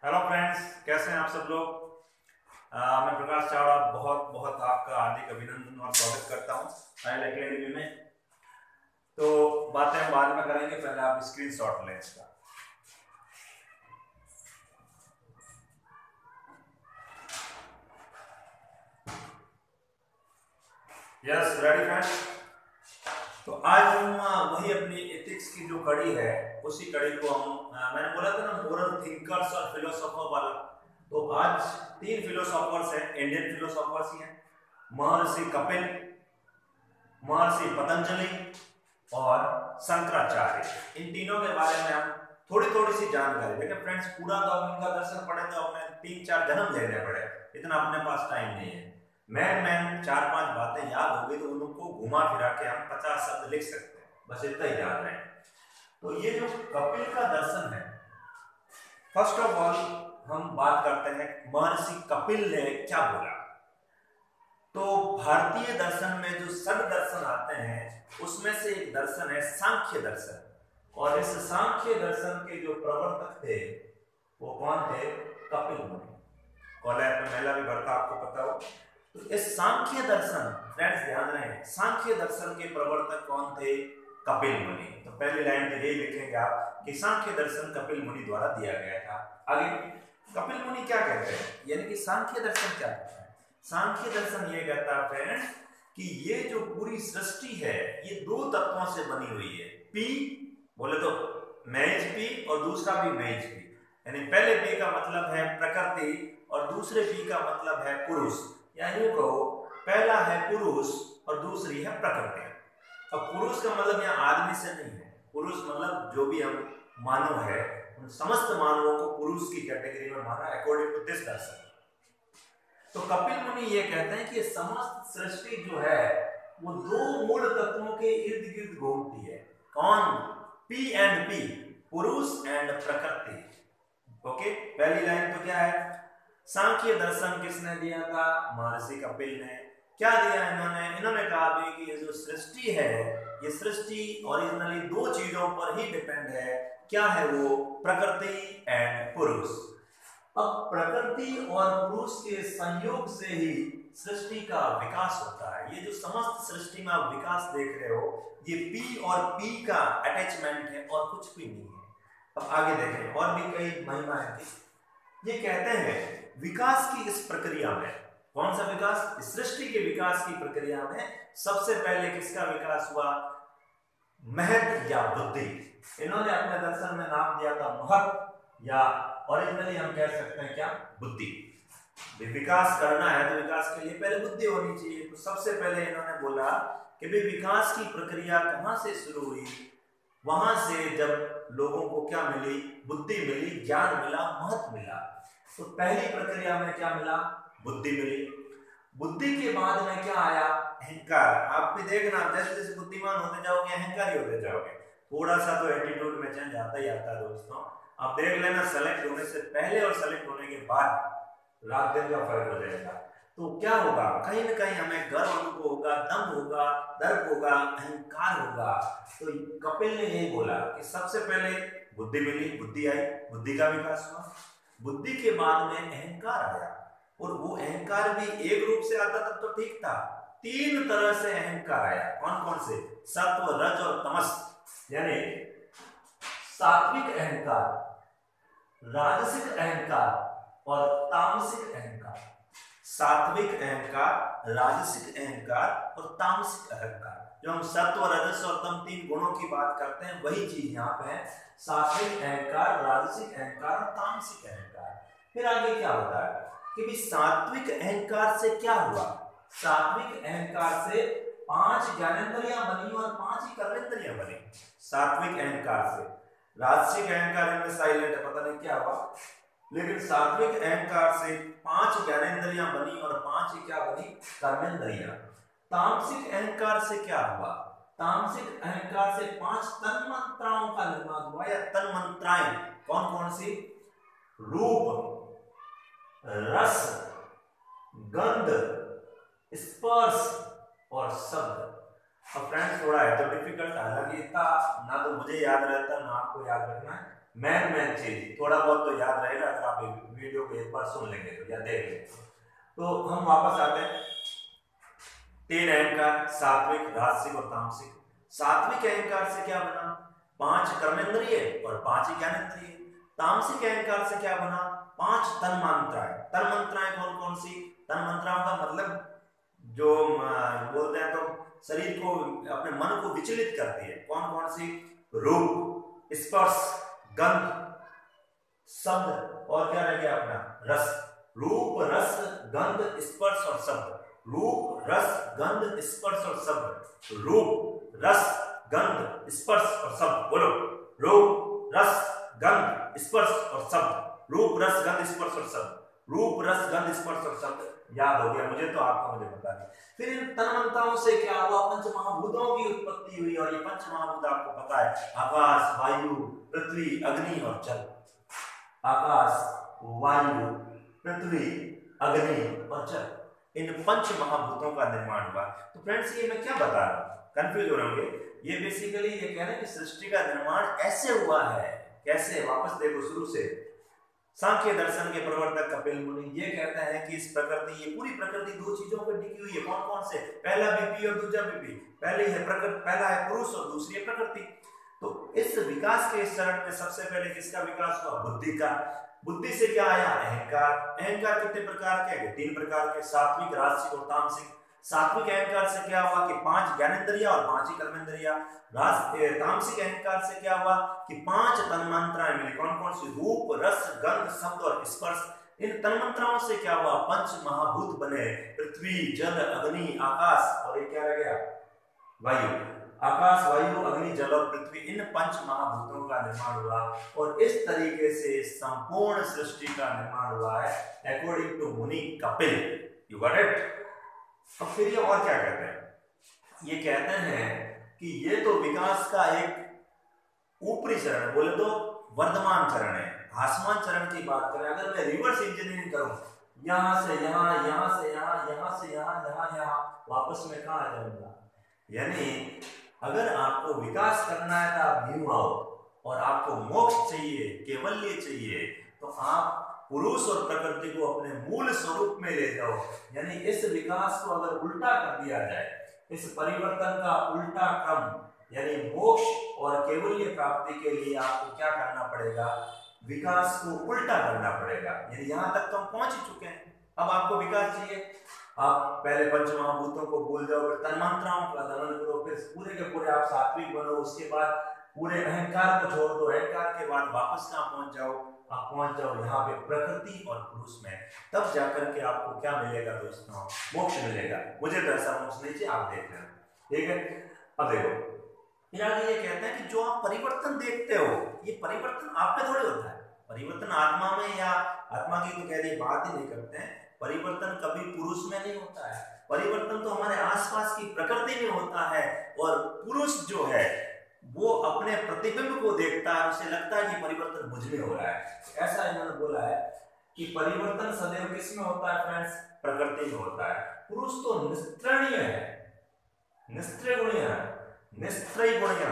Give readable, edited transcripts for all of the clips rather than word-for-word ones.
Hello friends, कैसे हैं आप सब लोग। मैं प्रकाश चावड़ा बहुत बहुत आपका हार्दिक अभिनंदन और स्वागत करता हूं आयल एकेडमी में। तो बातें हम बाद में करेंगे, पहले आप स्क्रीनशॉट लें इसका। Yes, ready friends. तो आज हम वही अपनी एथिक्स की जो कड़ी है उसी कड़ी को हम मैंने बोला था ना, मोरल थिंकर्स और फिलोसोफर वाला। तो आज तीन फिलोसोफर्स हैं, इंडियन फिलोसोफर्स ही हैं। महर्षि कपिल, महर्षि पतंजलि और शंकराचार्य। इन तीनों के बारे में हम थोड़ी थोड़ी सी जानकारी। देखिए फ्रेंड्स, पूरा तो हम इनका दर्शन पढ़े तो हमें 3-4 जन्म लेने पड़े, इतना अपने पास टाइम नहीं है। मैन 4-5 बातें याद होगी तो उनको घुमा फिरा के हम 50 शब्द लिख सकते हैं, बस इतना ही याद रहे। तो ये जो कपिल का दर्शन है, फर्स्ट ऑफ ऑल हम बात करते हैं महर्षि कपिल ने क्या बोला। तो भारतीय दर्शन में जो षड दर्शन आते हैं उसमें से एक दर्शन है सांख्य दर्शन। और इस सांख्य दर्शन के जो प्रवर्तक थे वो कौन थे? कपिल मुनि। कॉलेज में मेला भी भरता, आपको पता हो। तो इस सांख्य दर्शन, फ्रेंड्स ध्यान रहे, सांख्य दर्शन के प्रवर्तक कौन थे? कपिल मुनि। तो पहली लाइन में यही लिखेंगे आप कि सांख्य दर्शन कपिल मुनि द्वारा दिया गया था। आगे कपिल मुनि क्या कहते हैं, यानी कि सांख्य दर्शन क्या कहता है? सांख्य दर्शन ये कहता है फ्रेंड्स कि ये जो पूरी सृष्टि है ये दो तत्वों से बनी हुई है। पी बोले तो मैज पी और दूसरा भी मैज पी, यानी पहले पी का मतलब है प्रकृति और दूसरे पी का मतलब है पुरुष। या यूं कहो, पहला है पुरुष और दूसरी है प्रकृति। अब पुरुष का मतलब यहाँ आदमी से नहीं है, पुरुष मतलब जो भी हम मानव है उन समस्त मानवों को पुरुष की कैटेगरी में माना अकॉर्डिंग टू दिस दर्शन। तो कपिल मुनि ये कहते हैं कि समस्त सृष्टि जो है वो दो मूल तत्वों के इर्द गिर्द घूमती है। कौन? पी एंड पी, पुरुष एंड प्रकृति। ओके, पहली लाइन तो क्या है? सांख्य दर्शन किसने दिया था? महर्षि कपिल ने। क्या दिया इन्होंने कहा भी कि ये जो सृष्टि है ये सृष्टि ओरिजिनली दो चीजों पर ही डिपेंड है। क्या है वो? प्रकृति एंड पुरुष। अब प्रकृति और पुरुष के संयोग से ही सृष्टि का विकास होता है। ये जो समस्त सृष्टि में आप विकास देख रहे हो ये पी और पी का अटैचमेंट है और कुछ भी नहीं है। अब आगे देखें, और भी कई महिमा है। ये कहते हैं विकास की इस प्रक्रिया में, कौन सा विकास? इस सृष्टि के विकास की प्रक्रिया में सबसे पहले किसका विकास हुआ? महत या बुद्धि। इन्होंने अपने दर्शन में नाम दिया था महत, या ओरिजिनली हम कह सकते हैं क्या? बुद्धि। विकास करना है तो विकास के लिए पहले बुद्धि होनी चाहिए। तो सबसे पहले इन्होंने बोला कि भाई विकास की प्रक्रिया कहां से शुरू हुई? वहां से जब लोगों को क्या मिली? बुद्धि मिली, ज्ञान मिला, महत्व मिला। तो पहली प्रक्रिया में क्या मिला? बुद्धि मिली। बुद्धि के बाद में क्या आया? अहंकार। आप भी देखना, जैसे जैसे बुद्धिमान होते जाओगे अहंकारी होते जाओगे। थोड़ा सा तो एटीट्यूड में चेंज आता ही आता है दोस्तों। आप देख लेना, सेलेक्ट होने से पहले और सेलेक्ट होने के बाद रात दिन का फर्क हो जाएगा। तो क्या होगा? कहीं ना कहीं हमें गर्व अनुभव होगा, दम होगा, दर्प होगा, अहंकार होगा। तो कपिल ने यही बोला कि सबसे पहले बुद्धि मिली, बुद्धि आई, बुद्धि का विकास हुआ। बुद्धि के बाद में अहंकार आया, और वो अहंकार भी एक रूप से आता तब तो ठीक था, तीन तरह से अहंकार आया। कौन कौन से? सत्व, रज और तमस। यानी सात्विक अहंकार, राजसिक अहंकार और तामसिक अहंकार। सात्विक अहंकार, राजसिक अहंकार और तामसिक अहंकार। जो हम सत्व, रजस और तम तीन गुणों की बात करते हैं वही चीज यहाँ पे है। सात्विक अहंकार, राजसिक अहंकार और तामसिक अहंकार। फिर आगे क्या होता है कि भी सात्विक अहंकार से क्या हुआ? सात्विक अहंकार से 5 ज्ञानेंद्रियां बनी और 5 ही कर्मेंद्रियां बनी सात्विक अहंकार से। राजसिक अहंकार में साइलेंट है, पता नहीं क्या हुआ, लेकिन सात्विक अहंकार से 5 ज्ञानेंद्रियां बनी और 5 ही क्या बनी? कर्मेंद्रियां। तामसिक अहंकार से क्या हुआ? तामसिक अहंकार से 5 तन्मात्राओं का निर्माण हुआ, या तन्मात्राएं कौन कौन सी? रूप, रस, गंध, स्पर्श और शब्द। अब फ्रेंड्स थोड़ा है तो डिफिकल्ट, हालांकि इतना ना तो मुझे याद रहता ना आपको याद रखना है, मेन चीज थोड़ा बहुत तो याद रहेगा अगर आप वीडियो को एक बार सुन लेंगे तो या देख लेंगे। तो हम वापस आते हैं। 3 अहंकार, सात्विक, राजसिक और तामसिक। सात्विक अहंकार से क्या बना? 5 कर्मेंद्रिय और 5 ही ज्ञानेंद्रिय। तामसिक अहंकार से क्या बना? 5 तन्मात्राएं। तन्मात्राएं कौन कौन सी? तन्मात्राओं का मतलब जो बोलते हैं तो शरीर को, अपने मन को विचलित करती है। कौन कौन सी? रूप, स्पर्श, गंध, शब्द और क्या रह गया अपना? रस। रूप, रस, गंध, स्पर्श और शब्द। रूप, रस, गंध, स्पर्श और शब्द। रूप, रस, गंध, स्पर्श और शब्द। बोलो, रूप, रस, गंध, स्पर्श और शब्द। रूप, रस, गंध, स्पर्श और शब्द। रूप, रस, गंध, स्पर्श और शब्द। याद हो गया मुझे तो आपको मुझे बता दिया। फिर इन तन्मात्राओं से क्या हुआ? पंच महाभूतों की उत्पत्ति हुई। और ये पंच महाभूत आपको पता है, आकाश, वायु, पृथ्वी, अग्नि और जल। आकाश, वायु, पृथ्वी, अग्नि और जल, इन पंच महाभूतों का निर्माण हुआ। तो फ्रेंड्स ये मैं क्या बता रहा हूं, कंफ्यूज हो रहे होंगे। ये बेसिकली ये कह रहे हैं कि सृष्टि का निर्माण ऐसे हुआ है। कैसे? वापस देखो शुरू से। सांख्य दर्शन के प्रवर्तक कपिल मुनि ये कहते हैं कि इस प्रकृति, ये पूरी प्रकृति 2 चीजों पर टिकी हुई है। कौन कौन से? पहला बीपी और दूसरा बीपी। पहले है प्रकृति, पहला है पुरुष और दूसरी है प्रकृति। तो इस विकास के इस चरण में सबसे पहले किसका विकास हुआ? बुद्धि का। बुद्धि से क्या आया? अहंकार। अहंकार कितने प्रकार के? 3 प्रकार के, सात्विक, राजसिक और तामसिक। सात्विक अहंकार से क्या हुआ कि 5 ज्ञानेंद्रिया और 5 ही कर्मेंद्रिया। तामसिक अहंकार से क्या हुआ कि 5 तन्मात्राएं मिली। कौन कौन सी? रूप, रस, गंध, शब्द और स्पर्श। इन तन्मात्राओं से क्या हुआ? पंच महाभूत बने। पृथ्वी, जल, अग्नि, आकाश और ये क्या रह गया? वायु। आकाश, वायु, अग्नि, जल और पृथ्वी, इन पंच महाभूतों का निर्माण हुआ। और इस तरीके से संपूर्ण सृष्टि का निर्माण हुआ है अकॉर्डिंग टू मुनि कपिल। You got it? अब फिर ये और क्या कहते हैं? ये कहते हैं कि ये तो विकास का एक ऊपरी चरण, बोले तो वर्धमान चरण है। आसमान चरण की बात करें, अगर मैं रिवर्स इंजीनियरिंग करूं, यहां से यहां, यहां से यहां, यहां से यहां, यहां, वापस में कहां आ जाऊंगा? यानी अगर आपको विकास करना है तो आप न्यू आओ, और आपको मोक्ष चाहिए, केवल्य चाहिए, तो आप पुरुष और प्रकृति को अपने मूल स्वरूप में ले जाओ। यानी इस विकास को अगर उल्टा कर दिया जाए, इस परिवर्तन का उल्टा क्रम, यानी मोक्ष और केवल्य प्राप्ति के लिए आपको क्या करना पड़ेगा? विकास को उल्टा करना पड़ेगा। यानी यहां तक तो हम पहुंच ही चुके हैं, अब आपको विकास चाहिए। आप पहले पंच महाभूतों को भूल जाओ, फिर तन्मात्राओं का दमन करो, फिर पूरे के पूरे आप सात्विक बनो, उसके बाद पूरे अहंकार को छोड़ दो, अहंकार के बाद वापस कहां पहुंच जाओ? आप पहुंच जाओ यहाँ पे प्रकृति और पुरुष में। तब जाकर के आपको क्या मिलेगा दोस्तों? मोक्ष मिलेगा। मुझे तो ऐसा मोक्ष नहीं चाहिए, आप देख लेना, ठीक है? अब देखो, फिर आगे ये कहते हैं कि जो आप परिवर्तन देखते हो, ये परिवर्तन आप पे थोड़ी होता है। परिवर्तन आत्मा में, या आत्मा की तो कह रही बात ही नहीं करते हैं। परिवर्तन कभी पुरुष में नहीं होता है, परिवर्तन तो हमारे आसपास की प्रकृति में होता है। और पुरुष जो है वो अपने प्रतिबिंब को देखता है, उसे लगता है कि परिवर्तन मुझ में हो रहा है। ऐसा इन्होंने बोला है कि परिवर्तन सदैव किस में होता है फ्रेंड्स? प्रकृति में होता है। पुरुष तो निस्त्रणीय है, निस्त्रय गुणीय है, निस्त्रय गुणीय।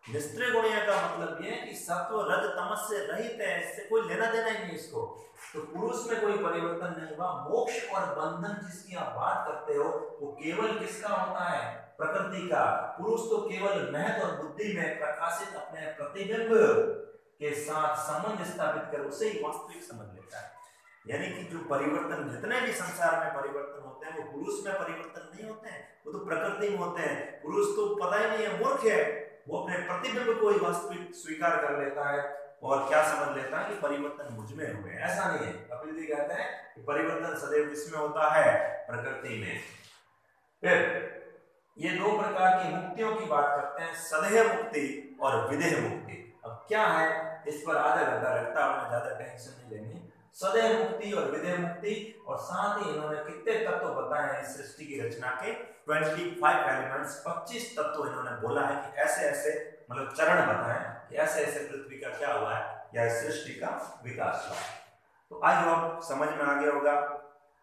निस्त्रय गुणीय का मतलब ये है कि सत्व रज तमस से रहित है, इससे कोई लेना देना ही नहीं इसको। तो पुरुष में कोई परिवर्तन नहीं हुआ। मोक्ष और बंधन जिसकी आप बात करते हो वो केवल किसका होता है? प्रकृति का। पुरुष तो केवल महत और बुद्धि में प्रकाशित अपने प्रतिबिंब के साथ संबंध स्थापित कर उसे ही वास्तविक समझ लेता है। यानी कि जो परिवर्तन, जितने भी संसार में परिवर्तन होते हैं, वो पुरुष में परिवर्तन नहीं होते हैं, वो तो प्रकृति में होते हैं। पुरुष तो पता ही नहीं है, मूर्ख है, वो अपने प्रतिबिंब को ही वास्तविक स्वीकार कर लेता है और क्या समझ लेता है कि परिवर्तन मुझ में हुए। ऐसा नहीं है। कपिल जी कहते हैं कि परिवर्तन सदैव किसमें होता है? प्रकृति में। फिर ये 2 प्रकार की मुक्तियों की बात करते हैं, सदेह मुक्ति और विदेह मुक्ति। अब क्या है, इस पर आधा घंटा लगता है, ज्यादा टेंशन नहीं लेनी। सदेह मुक्ति और विदेह मुक्ति, और साथ ही इन्होंने कितने तत्व बताए हैं इस सृष्टि की रचना के? 25 एलिमेंट्स, 25 तत्व इन्होंने बोला है कि ऐसे ऐसे, मतलब चरण बताए कि ऐसे ऐसे पृथ्वी का क्या हुआ है, या इस सृष्टि का विकास हुआ है। तो आई होप समझ में आ गया होगा।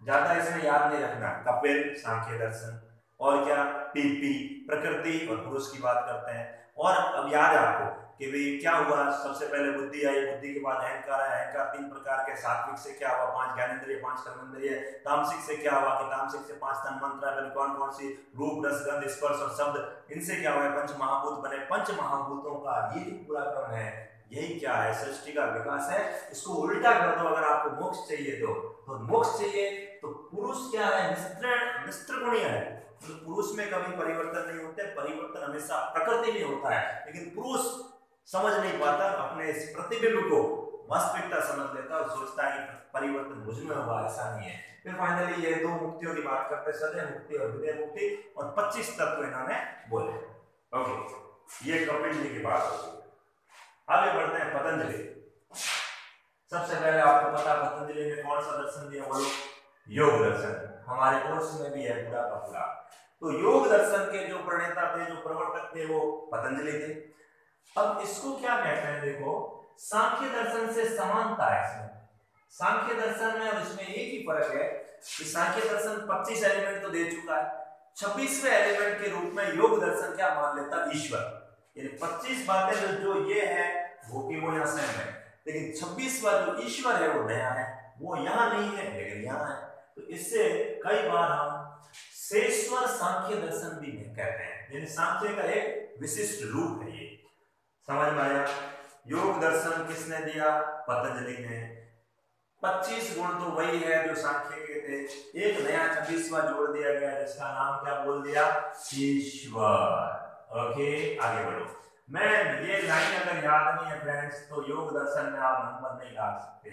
ज्यादा इसमें याद नहीं रखना। कपिल, सांख्य दर्शन, और क्या? पीपी, प्रकृति और पुरुष की बात करते हैं। और अब याद है आपको कि भाई क्या हुआ, सबसे पहले बुद्धि आई, बुद्धि के बाद अहंकार आया, अहंकार 3 प्रकार के, सात्विक से क्या हुआ 5 ज्ञानेंद्रिय 5 कर्मेंद्रिय, तामसिक से क्या हुआ कि तामसिक से 5 तन्मात्रा बने, कौन कौन सी, रूप रस गंध स्पर्श और शब्द, इनसे क्या हुआ पंच महाभूत बने। पंच महाभूतों का ये जो पूरा क्रम है यही क्या है, सृष्टि का विकास है। इसको उल्टा कर दो, अगर आपको मोक्ष चाहिए तो मोक्ष चाहिए तो पुरुष क्या है, निस्त्रगुणीय है, तो पुरुष में कभी परिवर्तन नहीं होते, परिवर्तन हमेशा प्रकृति में होता है, लेकिन पुरुष समझ नहीं पाता, अपने इस प्रतिबिंब को वास्तविकता समझ लेता और सोचता है कि परिवर्तन मुझ में होगा, ऐसा नहीं है। फिर फाइनली ये 2 मुक्तियों की बात करते हैं, सदय मुक्ति और विदय मुक्ति, और 25 तत्व इन्होंने बोले। ओके, ये कपिल जी की बात होगी। आगे बढ़ते हैं पतंजलि। सबसे पहले आपको पता पतंजलि ने कौन सा दर्शन दिया, बोलो योग दर्शन। हमारे कोर्स में भी है पूरा का पूरा। तो योग दर्शन के जो प्रणेता थे, जो प्रवर्तक थे, वो पतंजलि थे। अब इसको क्या कहते हैं, देखो सांख्य दर्शन से समानता है इसमें। सांख्य दर्शन में और इसमें एक ही फर्क है कि सांख्य दर्शन 25 एलिमेंट तो दे चुका है, 26वें एलिमेंट के रूप में योग दर्शन क्या मान लेता, ईश्वर। यानी 25 बातें जो ये है वो की वो यहाँ सेम है, लेकिन 26वां जो ईश्वर है वो नया है, वो यहाँ नहीं है लेकिन यहाँ है। तो इससे कई बार हम शेश्वर सांख्य दर्शन भी कहते हैं, यानी सांख्य का एक विशिष्ट रूप है। ये समझ में आया। योग दर्शन किसने दिया, पतंजलि ने। 25 गुण तो वही है जो सांख्य के थे, एक नया 26वां जोड़ दिया गया जिसका नाम क्या बोल दिया, ईश्वर। ओके, आगे बढ़ो। मैं ये लाइन अगर याद नहीं है फ्रेंड्स तो योग दर्शन में आप नंबर नहीं ला सकते।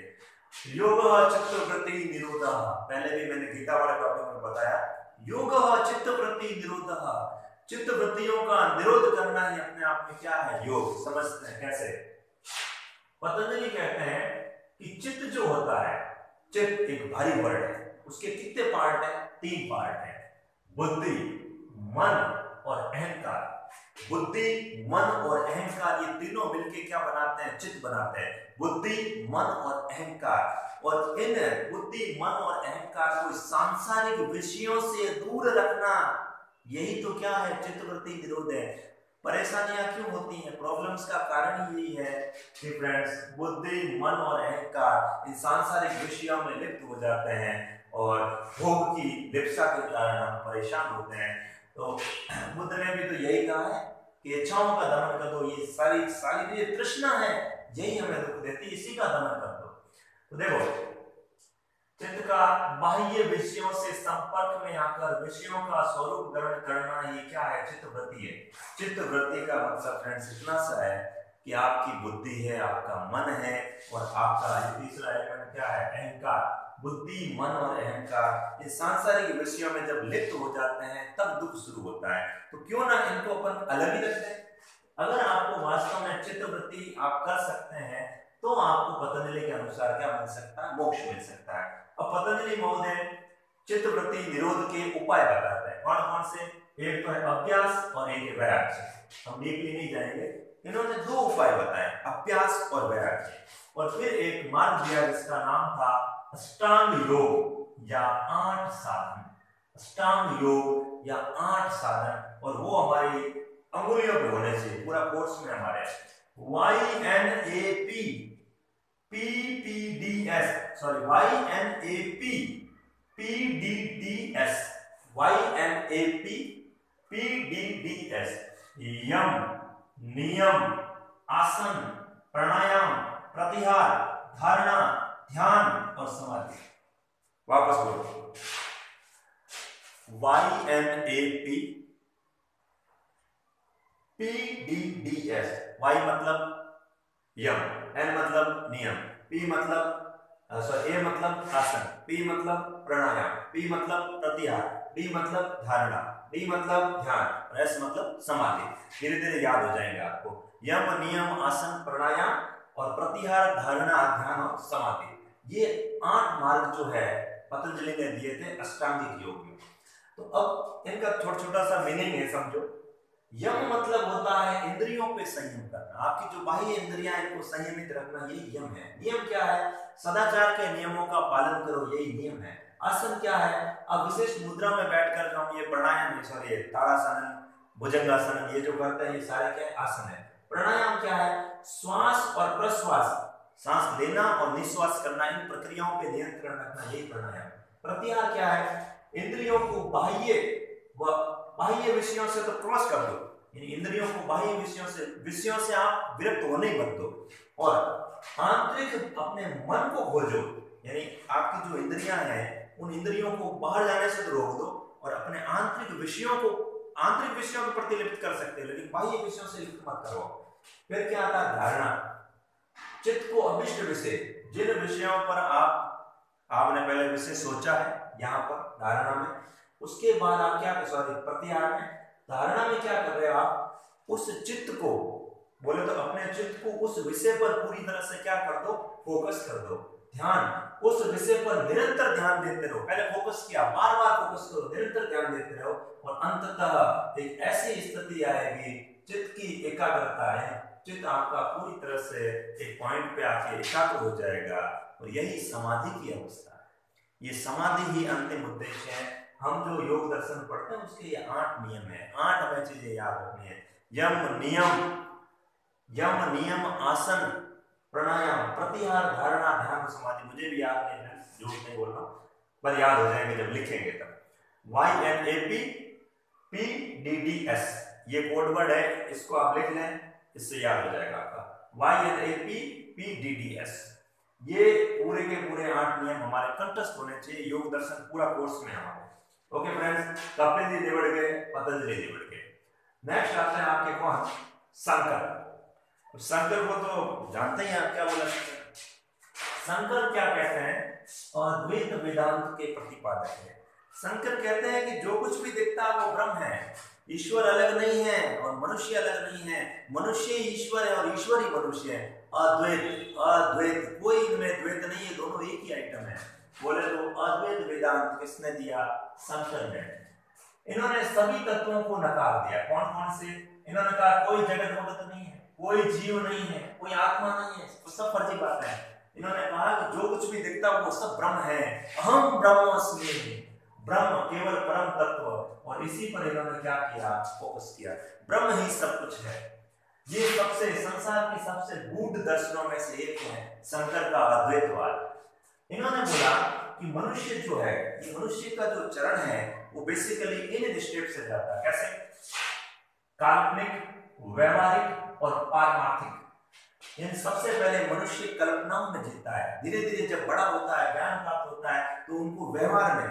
योग चित्तवृत्ति निरोधः, पहले भी मैंने गीता वाले टॉपिक में बताया, योग चित्तवृत्ति निरोधः, चित्त वृत्तियों का निरोध करना ही अपने आप में क्या है, योग। समझते हैं कैसे। पतंजलि कहते हैं कि चित्त जो होता है, चित्त एक भारी वर्ड है, उसके कितने पार्ट है, 3 पार्ट है, बुद्धि, मन और अहंकार। बुद्धि, मन और अहंकार ये तीनों मिलके क्या बनाते हैं, चित्त बनाते हैं। बुद्धि, मन और अहंकार, और इन बुद्धि, मन और अहंकार को सांसारिक विषयों से दूर रखना, यही तो क्या है, चित्तवृत्ति निरोध है। परेशानियां क्यों होती हैं, प्रॉब्लम्स का कारण यही है कि फ्रेंड्स बुद्धि, मन और अहंकार इन सांसारिक विषयों में लिप्त हो जाते हैं और भोग की लिप्सा के कारण हम परेशान होते हैं। तो बुद्ध ने भी तो यही कहा है कि इच्छाओं का दमन कर दो, ये सारी ये तृष्णा है, यही हमें दुख देती, इसी का दमन कर दो। तो देखो, चित्त का बाह्य विषयों से संपर्क में आकर विषयों का स्वरूप ग्रहण करना, ये क्या है, चित्तवृत्ति है। चित्तवृत्ति का मतलब फ्रेंड्स इतना सा है कि आपकी बुद्धि है, आपका मन है, और आपका तीसरा एलिमेंट क्या है, अहंकार। बुद्धि, मन और अहंकार ये सांसारिक विषयों में जब लिप्त हो जाते हैं तब दुख शुरू होता है। तो क्यों ना इनको अपन अलग ही रखते हैं। अगर आपको वास्तव में चित्तवृत्ति आप कर सकते हैं तो आपको पतंजलि के अनुसार क्या मिल सकता है, मोक्ष मिल सकता है। अब पतंजलि महोदय चित्तवृत्ति निरोध के उपाय बताते हैं, कौन कौन से, एक तो है अभ्यास और एक है वैराग्य। हम डीपली नहीं जाएंगे, इन्होंने 2 उपाय बताए, अभ्यास और वैराग्य, और फिर एक मार्ग दिया जिसका नाम था अष्टांग योग या 8 साधन। अष्टांग योग या 8 साधन, और वो हमारी अंगुलियों पे होने चाहिए, पूरा कोर्स में हमारे YNAP PPDS, sorry YNAP PDDS, YNAP PDDS, यम, नियम, आसन, प्राणायाम, प्रत्याहार, धारणा, ध्यान और समाधि। वापस बोलो, YNAP PDDS, Y मतलब यम, N मतलब नियम, P मतलब A मतलब आसन, P मतलब प्राणायाम, P मतलब प्रत्याहार, D मतलब धारणा, D मतलब ध्यान और S मतलब समाधि। धीरे धीरे याद हो जाएंगे आपको। यम, नियम, आसन, प्राणायाम और प्रत्याहार, धारणा, ध्यान और समाधि, ये 8 मार्ग जो है पतंजलि ने दिए थे अष्टांगिक योग में। तो अब इनका छोटा छोटा सा मीनिंग है, समझो। यम मतलब होता है इंद्रियों पे संयम करना, आपकी जो बाह्य इंद्रियां इनको संयमित रखना, यही यम है। नियम क्या है, सदाचार के नियमों का पालन करो, यही नियम है। आसन क्या है, अब विशेष मुद्रा में बैठकर जो हम ये प्राणायाम, सॉरी ताड़ासन, भुजंगासन, ये जो करते हैं ये सारे क्या है, आसन है। प्राणायाम क्या है? श्वास और प्रश्वास, सांस लेना और निश्वास करना, इन प्रक्रियाओं पे नियंत्रण रखना, यही प्राणायाम। प्रत्याहार क्या है? इंद्रियों को बाह्य विषयों से तो क्रॉस कर दो, यानी इंद्रियों को बाह्य विषयों से आप विरक्त होने ही मत दो, और आंतरिक अपने मन को खोजो, यानी आपकी जो इंद्रियां हैं उन इंद्रियों को बाहर जाने से तो रोक दो, और अपने आंतरिक विषयों को प्रतिलिपित कर सकते हैं, लेकिन बाह्य विषयों से लिप्त मत करो। फिर क्या आता है? धारणा, चित्त को अभिष्ट विषय, जिन विषयों पर आपने पहले विषय सोचा है यहाँ पर धारणा में, उसके बाद आप क्या प्रत्याहार में, धारणा में क्या कर रहे हो? आप उस चित्त को, बोले तो अपने चित्त को उस विषय पर पूरी तरह से क्या कर दो? फोकस कर दो, ध्यान उस विषय पर निरंतर ध्यान देते रहो। पहले फोकस किया, बार बार फोकस करो, निरंतर ध्यान देते रहो, और अंततः एक ऐसी स्थिति आएगी चित्त की एकाग्रता है, चित्त आपका पूरी तरह से एक पॉइंट पे आके एकाग्र हो जाएगा, और यही समाधि की अवस्था है। ये समाधि ही अंतिम उद्देश्य है। हम जो योग दर्शन पढ़ते हैं उसके ये 8 नियम है, 8 हमें चीजें याद रखनी है। यम नियम आसन प्राणायाम प्रत्याहार धारणा ध्यान समाधि, मुझे भी याद नहीं है, झूठ नहीं बोल रहा हूं, पर याद हो जाएंगे जब लिखेंगे तब। YNAPPDDS ये कोड वर्ड है, इसको आप लिख लें, इससे याद हो जाएगा आपका। YNAPPDDS ये पूरे के पूरे 8 नियम हमारे कंठस्थ होने चाहिए योग दर्शन पूरा कोर्स में हमारे। ओके फ्रेंड्स, कपिल जी निबड़ गए, पतंजलि निबड़ गए। नेक्स्ट आते हैं आपके कौन? शंकर। शंकर को तो जानते ही आप, क्या बोला शंकर क्या कहते हैं? अद्वैत वेदांत के प्रतिपादक है। शंकर कहते हैं कि जो कुछ भी दिखता है वो ब्रह्म है, ईश्वर अलग नहीं है और मनुष्य अलग नहीं है, मनुष्य ईश्वर है और ईश्वर ही मनुष्य है। अद्वैत कोई इनमें द्वैत नहीं है, दोनों एक ही आइटम है। बोले तो अद्वैत वेदांत किसने दिया? शंकर ने। इन्होंने सभी तत्वों को नकार दिया। कौन कौन से? इन्होंने कहा कोई जगत वगत नहीं है, कोई जीव नहीं है, कोई आत्मा नहीं है, तो सब फर्जी बात है। इन्होंने कहा कि जो कुछ भी दिखता है वो सब ब्रह्म है, अहम ब्रह्मास्मि, ब्रह्म केवल परम तत्व, और इसी पर इन्होंने क्या किया? फोकस किया। ब्रह्म ही सब कुछ है। ये सबसे संसार के सबसे गूढ़ दर्शनों में से एक है शंकर का अद्वैतवाद। इन्होंने बोला कि मनुष्य जो है, ये मनुष्य का जो चरण है वो बेसिकली इन स्टेप से जाता है। कैसे? काल्पनिक, व्यवहारिक और पारमार्थिक। इन सबसे पहले मनुष्य कल्पनाओं में जीता है, धीरे धीरे जब बड़ा होता है, ज्ञान प्राप्त होता है, तो उनको व्यवहार में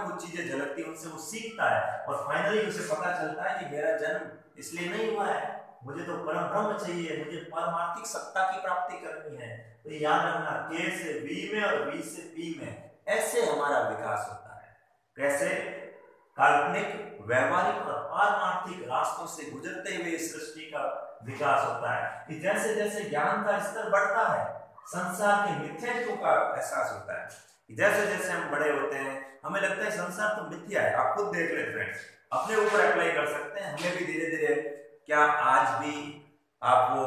कुछ चीजें झलकती है, उनसे वो सीखता है, और फाइनली उसे पता चलता है कि मेरा जन्म इसलिए नहीं हुआ है, मुझे तो परम ब्रह्म चाहिए, मुझे पारमार्थिक सत्ता की प्राप्ति करनी है। तो याद रखना, के से बी में और बी से पी में, ऐसे हमारा विकास होता है। कैसे? काल्पनिक, व्यवहारिक और पारमार्थिक रास्तों से गुजरते हुए सृष्टि का विकास होता है। कि जैसे जैसे ज्ञान का स्तर बढ़ता है, संसार के मिथ्यात्व का एहसास होता है। जैसे जैसे हम बड़े होते हैं हमें लगता है संसार तो मिथ्या है। आप खुद देख लेते हैं, अपने ऊपर अप्लाई कर सकते हैं। हमें भी धीरे धीरे, क्या आज भी आप वो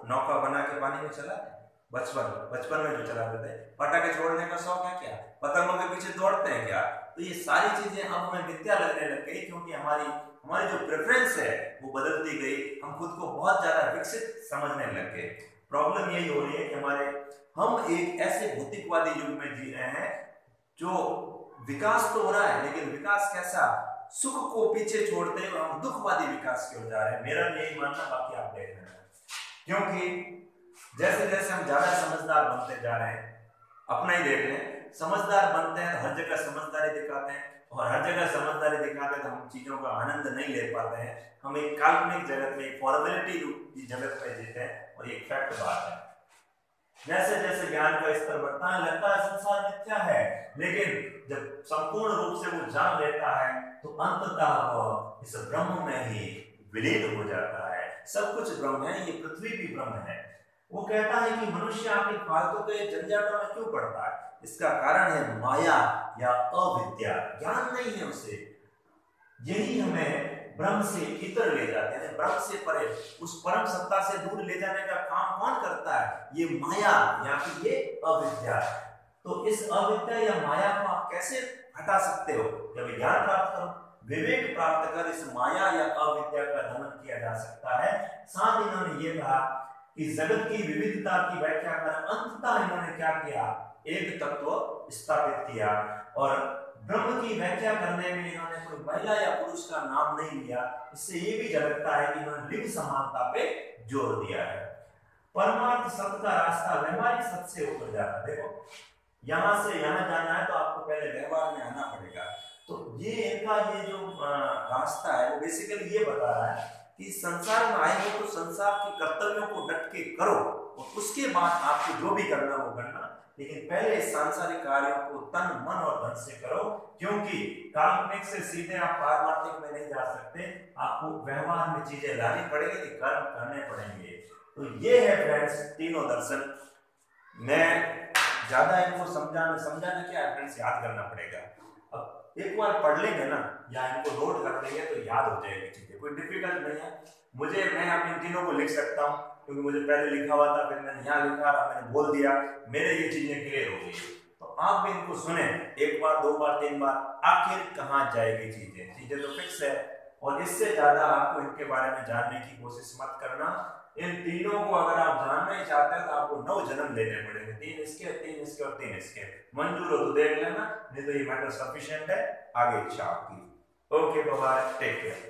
नौका बना के पानी में चलाते हैं? बचपन में जो चलाते थे, पटाखे छोड़ने का शौक है क्या? पतंगों के पीछे दौड़ते हैं क्या? तो ये सारी चीजें अब हमें मिथ्या लगने लग गई, क्योंकि हमारी जो प्रेफरेंस है वो बदलती गई। हम खुद को बहुत ज्यादा विकसित समझने लग गए। प्रॉब्लम यही हो रही है कि हम एक ऐसे भौतिकवादी युग में जी रहे हैं, जो विकास तो हो रहा है, लेकिन विकास कैसा? सुख को पीछे छोड़ते हुए हम दुखवादी विकास की ओर जा रहे हैं। मेरा यही मानना, बाकी आप देख रहे हैं। क्योंकि जैसे जैसे हम ज्यादा समझदार बनते जा रहे हैं, अपना ही देख लें, समझदार बनते हैं तो हर जगह समझदारी दिखाते हैं, और हर जगह समझदारी दिखाते हैं तो हम चीजों का आनंद नहीं ले पाते हैं। हम एक काल्पनिक जगत में, एक फॉर्मेलिटी की जगत में जीते हैं, और ये फैक्ट बात है। जैसे जैसे ज्ञान का स्तर बढ़ता है, लगता है संसार मिथ्या है, लेकिन जब संपूर्ण रूप से वो जान लेता है तो अंततः वह इस ब्रह्म में ही विलीन हो जाता है। सब कुछ ब्रह्म है, ये पृथ्वी भी ब्रह्म है। वो कहता है कि मनुष्य आके फालतू के झंझटों में क्यों पड़ता है? इसका कारण है माया या अविद्या, ज्ञान नहीं है उसे। यही हमें ब्रह्म से इतर ले जाते हैं, ब्रह्म से परे, उस परम सत्ता से दूर ले जाने का काम कौन करता है? ये माया या फिर ये अविद्या। तो इस अविद्या या माया को आप कैसे हटा सकते हो? जब ज्ञान प्राप्त करो। विवेक प्राप्त कर इस माया या अविद्या का दमन किया जा सकता है। साथ ही इन्होंने ये कहा कि जगत की विविधता की व्याख्या कर अंततः इन्होंने क्या किया, एक तत्व स्थापित किया। और ब्रह्म की व्याख्या करने में इन्होंने कोई महिला या पुरुष का नाम नहीं लिया। इससे ये भी झलकता है कि इन्होंने लिंग समानता पे जोर दिया है। परमार्थ सत्य का रास्ता व्यवहारिक सत्य से ऊपर जाता है। देखो यहां से यहां जाना है तो आपको पहले व्यवहार में आना पड़ेगा। तो ये इनका ये जो रास्ता है वो बेसिकली ये बता रहा है कि संसार में आए हो तो संसार के कर्तव्यों को डट के करो और उसके बाद आपको जो भी करना वो करना, लेकिन पहले सांसारिक कार्यों को तन मन और धन से करो, क्योंकि काल्पनिक से सीधे आप पारमार्थिक में नहीं जा सकते। आपको व्यवहार में चीजें लानी पड़ेगी, कर्म करने पड़ेंगे। तो ये है फ्रेंड्स तीनों दर्शन। मैं ज्यादा इनको समझाना क्या है फ्रेंड्स, याद करना पड़ेगा। अब एक बार पढ़ लेंगे ना या इनको नोट कर लेंगे तो याद हो जाएगी चीजें, कोई डिफिकल्ट नहीं है। मैं अपने तीनों को लिख सकता हूँ क्योंकि मुझे पहले लिखा हुआ था, फिर मैंने यहाँ लिखा, मैंने बोल दिया, मेरे ये चीजें क्लियर हो गई। तो आप भी इनको सुने एक बार, दो बार, तीन बार, आखिर कहाँ जाएगी चीजें तो फिक्स है। और इससे ज्यादा आपको इनके बारे में जानने की कोशिश मत करना। इन तीनों को अगर आप जानना ही चाहते हैं तो आपको 9 जन्म लेने पड़ेंगे, 3 इसके, 3 इसके और 3 इसके। मंजूर हो तो देख लेना, नहीं तो ये मैटर सफिशिएंट है, आगे इच्छा आपकी। Okay bye, take care.